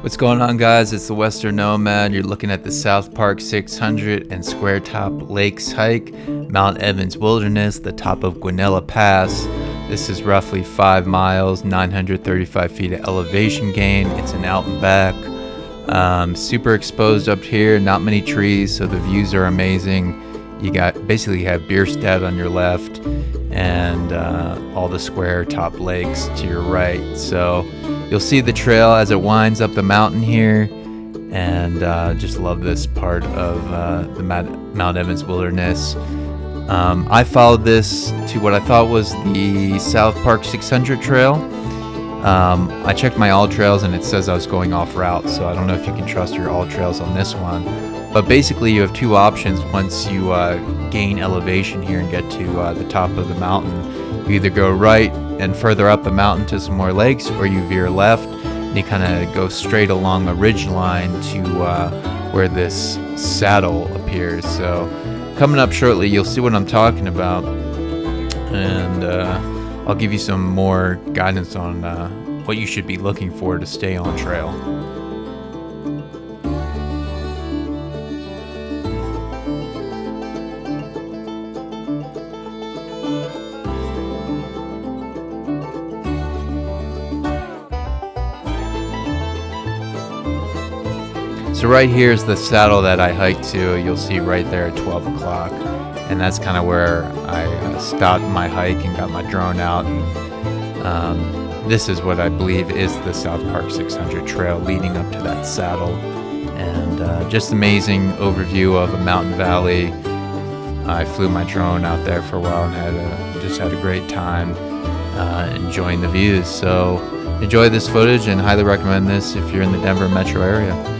What's going on, guys? It's the Western Nomad. You're looking at the Southpark 600 and Square Top Lakes hike, Mount Evans Wilderness, the top of Guanella Pass. This is roughly 5 miles, 935 feet of elevation gain. It's an out and back. Super exposed up here, not many trees, so the views are amazing. You basically have Bierstadt on your left and all the Square Top Lakes to your right. So you'll see the trail as it winds up the mountain here, and just love this part of the Mount Evans Wilderness. I followed this to what I thought was the Southpark 600 trail. I checked my all trails and it says I was going off route, so I don't know if you can trust your all trails on this one. But basically you have two options once you gain elevation here and get to the top of the mountain. You either go right and further up the mountain to some more lakes, or you veer left and you kind of go straight along a ridge line to where this saddle appears. So coming up shortly you'll see what I'm talking about, and I'll give you some more guidance on what you should be looking for to stay on trail. So right here is the saddle that I hiked to. You'll see right there at 12 o'clock. And that's kind of where I stopped my hike and got my drone out. And this is what I believe is the Southpark 600 trail leading up to that saddle. And just amazing overview of a mountain valley. I flew my drone out there for a while and just had a great time enjoying the views. So enjoy this footage and highly recommend this if you're in the Denver metro area.